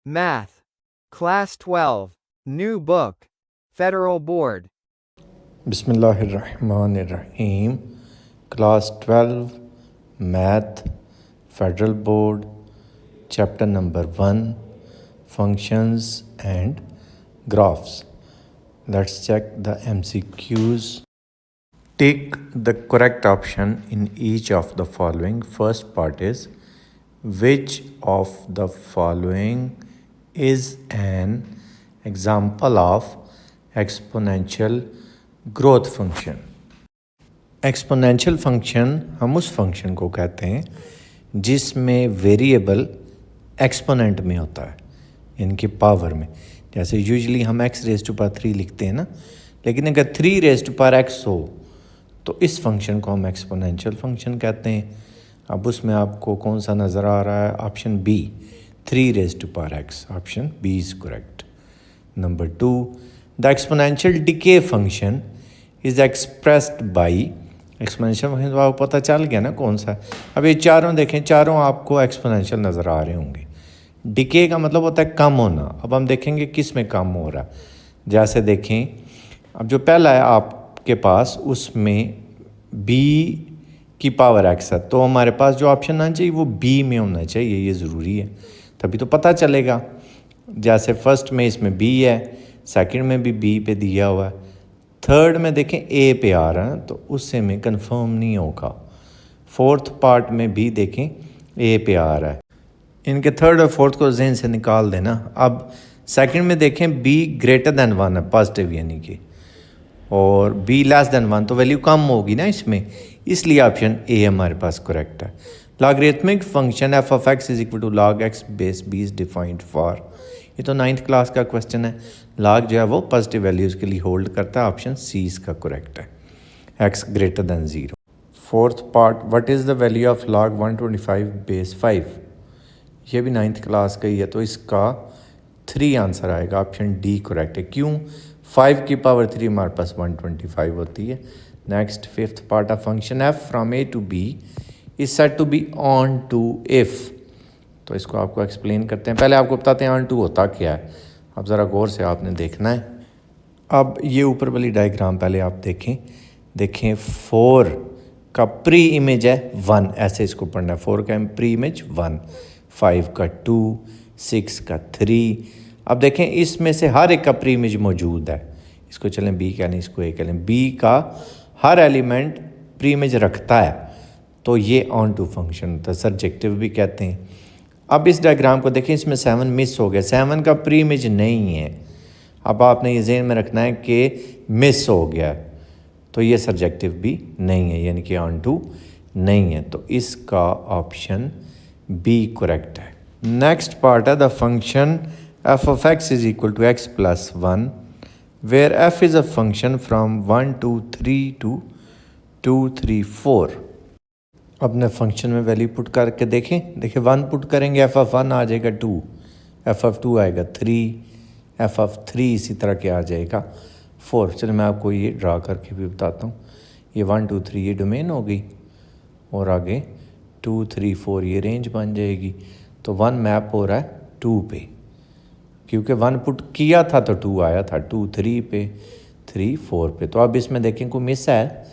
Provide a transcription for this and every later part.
Math. Class 12. New book. Federal Board. Bismillahirrahmanirrahim. Class 12 Math Federal Board, Chapter number 1, Functions and Graphs. Let's check the MCQs. Take the correct option in each of the following. First part is, which of the following is an example of exponential growth function? Exponential function हम उस function को कहते हैं जिसमें variable exponent में होता है, इनकी पावर में। जैसे यूजुअली हम x रेज़ टू पावर 3 लिखते हैं ना, लेकिन अगर 3 रेज़ टू पावर x हो तो इस फंक्शन को हम एक्सपोनेंशियल फंक्शन कहते हैं। अब उसमें आपको कौन सा नज़र आ रहा है? Option B, 3 raise to power x। Option B is correct. Number 2, the exponential decay function is expressed by. Exponential function तो आपको पता चल गया ना कौन सा है। अब ये चारों देखें, चारों आपको एक्सपोनेंशियल नज़र आ रहे होंगे। डिके का मतलब होता है कम होना। अब हम देखेंगे किस में कम हो रहा है। जैसे देखें, अब जो पहला है आपके पास, उसमें b की पावर x है, तो हमारे पास जो ऑप्शन आना चाहिए वो b में होना चाहिए। ये ज़रूरी है, तभी तो पता चलेगा। जैसे फर्स्ट में इसमें b है, सेकंड में भी b पे दिया हुआ है, थर्ड में देखें a पे आ रहा है, तो उससे में कंफर्म नहीं होगा। फोर्थ पार्ट में भी देखें a पे आ रहा है। इनके थर्ड और फोर्थ को जहन से निकाल देना। अब सेकंड में देखें b ग्रेटर दैन 1 है, पॉजिटिव यानी कि, और b लेस दैन 1, तो वैल्यू कम होगी ना इसमें, इसलिए ऑप्शन ए हमारे पास करेक्ट है। Logarithmic function F of x is equal to log X base B is defined for. ये तो 9th क्लास का क्वेश्चन है। लॉग जो है वो पॉजिटिव वैल्यूज़ के लिए होल्ड करता है। ऑप्शन सी इसका करेक्ट है, x greater than 0। Fourth part, what is the value of log 125 base 5। ये भी 9th क्लास का ही है, तो इसका 3 आंसर आएगा। ऑप्शन डी करेक्ट है। क्यों? 5 की पावर 3 हमारे पास 125 होती है। Next, fifth part of function f from A to B is set to be onto if. तो इसको आपको एक्सप्लेन करते हैं। पहले आपको बताते हैं ऑन टू होता क्या है। अब ज़रा गौर से आपने देखना है। अब ये ऊपर वाली डायग्राम पहले आप देखें 4 का प्री इमेज है 1, ऐसे इसको पढ़ना है। 4 का प्री इमेज 1, 5 का 2, 6 का 3। अब देखें इसमें से हर एक का प्री इमेज मौजूद है। इसको चलें बी कह लें, इसको ए कह लें। बी का हर एलिमेंट प्री इमेज रखता है, तो ये ऑन टू फंक्शन होता है, सर्जेक्टिव भी कहते हैं। अब इस डायग्राम को देखें, इसमें 7 मिस हो गया, 7 का प्री इमेज नहीं है। अब आपने ये ज़हन में रखना है कि मिस हो गया, तो ये सर्जेक्टिव भी नहीं है, यानी कि ऑन टू नहीं है, तो इसका ऑप्शन बी करेक्ट है। नेक्स्ट पार्ट है the function F of x is equal to x plus 1 where f is a function from 1 2 3 to 2 3 4। अपने फंक्शन में वैल्यू पुट करके देखें 1 पुट करेंगे, एफ ऑफ 1 आ जाएगा 2, एफ ऑफ 2 आएगा 3, एफ ऑफ 3 इसी तरह के आ जाएगा 4। चलो मैं आपको ये ड्रा करके भी बताता हूँ। ये 1 2 3 ये डोमेन हो गई, और आगे 2 3 4 ये रेंज बन जाएगी। तो 1 मैप हो रहा है 2 पे, क्योंकि 1 पुट किया था तो 2 आया था, 2 3 पे, 3 4 पे। तो अब इसमें देखें कोई मिस है?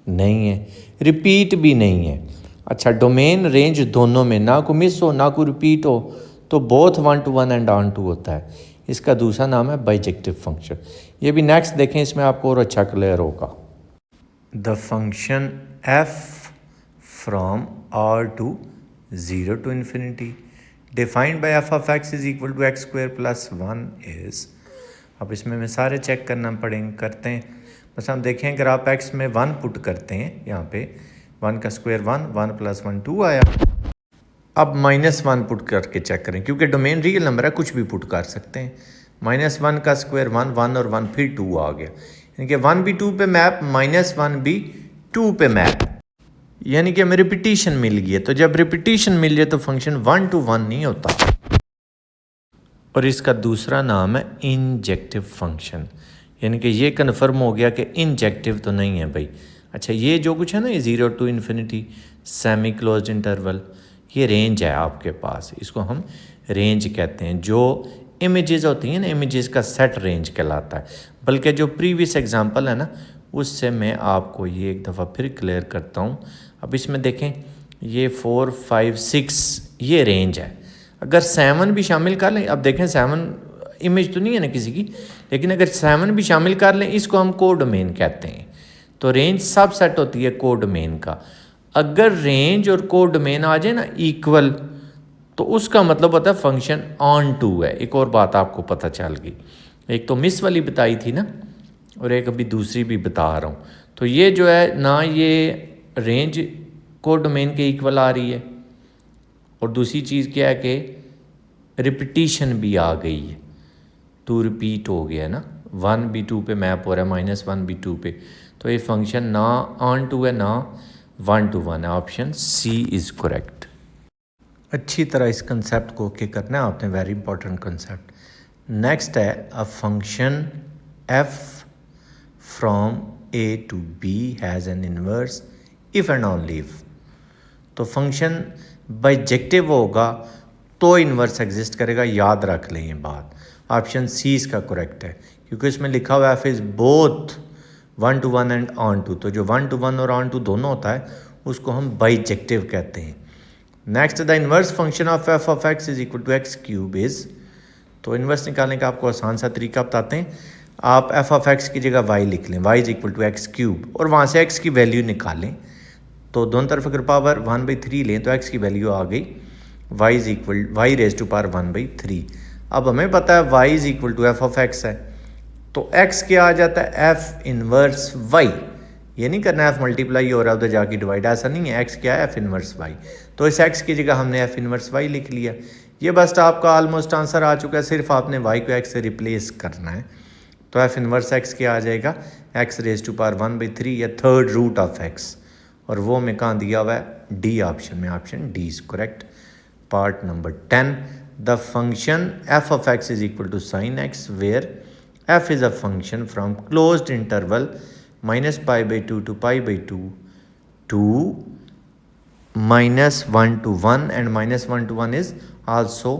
नहीं है, रिपीट भी नहीं है। अच्छा, डोमेन रेंज दोनों में ना को मिस हो ना को रिपीट हो, तो both 1 to 1 and onto होता है। इसका दूसरा नाम है बाइजेक्टिव फंक्शन। ये भी नेक्स्ट देखें, इसमें आपको और अच्छा क्लियर होगा। The function f from R to 0 to infinity defined by f of x is equal to x square plus 1 is. अब इसमें मैं सारे चेक करते हैं। बस हम देखें, अगर आप x में 1 पुट करते हैं, यहाँ पे 1 का स्क्वायर 1, 1 प्लस 1 2 आया। अब -1 पुट करके चेक करें, क्योंकि डोमेन रियल नंबर है, कुछ भी पुट कर सकते हैं। -1 का स्क्वायर 1, 1 और 1 फिर 2 आ गया, यानी कि 1 भी 2 पे मैप, -1 भी 2 पे मैप, यानी कि हमें रिपीटिशन मिल गई है। तो जब रिपीटिशन मिल जाए तो फंक्शन 1 to 1 नहीं होता। और इसका दूसरा नाम है इंजेक्टिव फंक्शन, यानी कि ये कन्फर्म हो गया कि इंजेक्टिव तो नहीं है भाई। अच्छा, ये जो कुछ है ना, ये 0 to infinity semi closed interval, ये रेंज है आपके पास, इसको हम रेंज कहते हैं। जो इमेजेस होती हैं ना, इमेजेस का सेट रेंज कहलाता है। बल्कि जो प्रीवियस एग्जांपल है ना, उससे मैं आपको ये एक दफ़ा फिर क्लियर करता हूँ। अब इसमें देखें, ये 4, 5, 6 ये रेंज है। अगर 7 भी शामिल कर लें, अब देखें 7 इमेज तो नहीं है ना किसी की, लेकिन अगर 7 भी शामिल कर लें, इसको हम कोडोमेन कहते हैं। तो रेंज सब सेट होती है कोडोमेन का। अगर रेंज और कोडोमेन आ जाए ना इक्वल, तो उसका मतलब होता है फंक्शन ऑन टू है। एक और बात आपको पता चल गई, एक तो मिस वाली बताई थी ना, और एक अभी दूसरी भी बता रहा हूँ। तो ये जो है ना, ये रेंज कोडोमेन के इक्वल आ रही है, और दूसरी चीज़ क्या है कि रिपीटिशन भी आ गई है, टू रिपीट हो गया है ना, 1 भी 2 पे मैप हो रहा है, -1 भी 2 पे। तो ये फंक्शन ना ऑन टू है ना 1 to 1 है। Option C is correct. अच्छी तरह इस कंसेप्ट को ओके करना है आपने, वेरी इंपॉर्टेंट कंसेप्ट। नेक्स्ट है a function f from A to B has an inverse if and only if. तो फंक्शन बाइजेक्टिव होगा तो इन्वर्स एग्जिस्ट करेगा, याद रख लें ये बात। ऑप्शन सी इसका करेक्ट है, क्योंकि इसमें लिखा हुआ f is both 1 to 1 and onto. तो जो 1 to 1 और ऑन टू दोनों होता है उसको हम बाइजेक्टिव कहते हैं। Next, the inverse function of f of x is equal to x cube is. तो इन्वर्स निकालने का आपको आसान सा तरीका बताते हैं। आप एफ ऑफ एक्स की जगह वाई लिख लें, y is equal to x cube, और वहाँ से एक्स की वैल्यू निकालें। तो दोनों तरफ अगर पावर 1/3 लें तो एक्स की वैल्यू आ गई y is equal y raise to power 1/3। अब हमें पता है y is equal to f of x है, तो एक्स क्या आ जाता है, एफ इनवर्स वाई। ये नहीं करना एफ मल्टीप्लाई हो रहा है उधर जाके डिवाइड, ऐसा नहीं है। एक्स क्या है, एफ इनवर्स वाई। तो इस एक्स की जगह हमने एफ इनवर्स वाई लिख लिया। ये बस आपका ऑलमोस्ट आंसर आ चुका है, सिर्फ आपने वाई को एक्स से रिप्लेस करना है। तो एफ इनवर्स एक्स क्या आ जाएगा, एक्स रेज टू पावर 1/3 या थर्ड रूट ऑफ एक्स, और वो में कहाँ दिया हुआ है, डी ऑप्शन में। Option D is correct. Part number 10, the function F of x is equal to sine x where f is a function from closed interval -π/2 to π/2 to -1 to 1 and -1 to 1 is also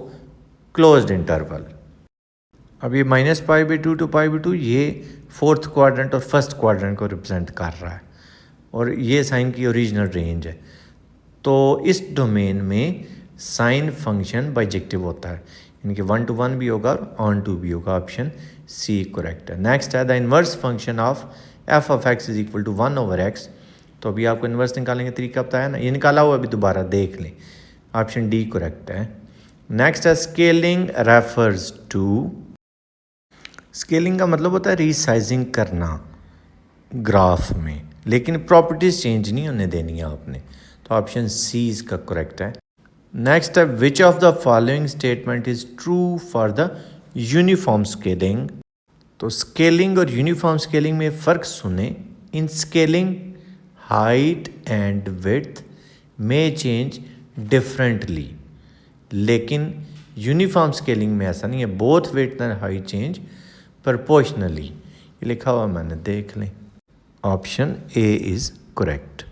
closed interval। अब ये -π/2 to π/2 ये fourth quadrant और first quadrant को represent कर रहा है, और ये साइन की ओरिजिनल रेंज है। तो इस डोमेन में साइन फंक्शन बाइजेक्टिव होता है, यानी कि 1 to 1 भी होगा और ऑन टू भी होगा। ऑप्शन सी करेक्ट है। नेक्स्ट है the inverse function of f of x is equal to 1/x। तो अभी आपको इन्वर्स निकालने का तरीका बताया ना, ये निकाला हुआ अभी दोबारा देख लें। ऑप्शन डी करेक्ट है। नेक्स्ट है स्केलिंग रेफर्स टू। स्केलिंग का मतलब होता है रीसाइजिंग करना ग्राफ में, लेकिन प्रॉपर्टीज चेंज नहीं होने देनी है आपने। तो ऑप्शन सी इसका करेक्ट है। नेक्स्ट है which of the following statement is true for the uniform scaling. तो स्केलिंग और यूनिफॉर्म स्केलिंग में फ़र्क सुने। इन स्केलिंग हाइट एंड विड्थ में चेंज डिफरेंटली, लेकिन यूनिफॉर्म स्केलिंग में ऐसा नहीं है, both width and height change proportionally. ये लिखा हुआ मैंने, देख लें। Option A is correct.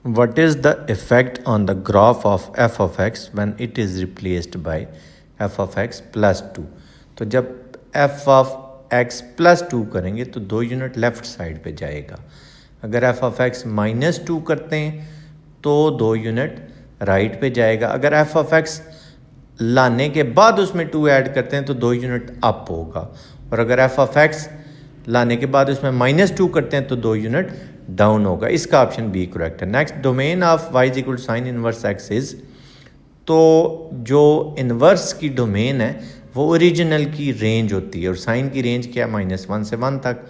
What is the effect on the graph of f of x when it is replaced by f of x plus 2? तो जब f of x plus 2 करेंगे तो 2 यूनिट लेफ़्ट साइड पे जाएगा। अगर f of x -2 करते हैं तो 2 यूनिट राइट पे जाएगा। अगर f of x लाने के बाद उसमें 2 ऐड करते हैं तो 2 यूनिट अप होगा, और अगर f of x लाने के बाद उसमें -2 करते हैं तो 2 यूनिट डाउन होगा। इसका ऑप्शन बी करेक्ट है। Next, domain of y is equal to sine inverse x is. तो जो इनवर्स की डोमेन है वो ओरिजिनल की रेंज होती है, और साइन की रेंज क्या है, -1 से 1 तक।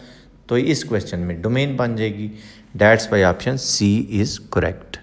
तो इस क्वेश्चन में डोमेन बन जाएगी। That's why option C is correct.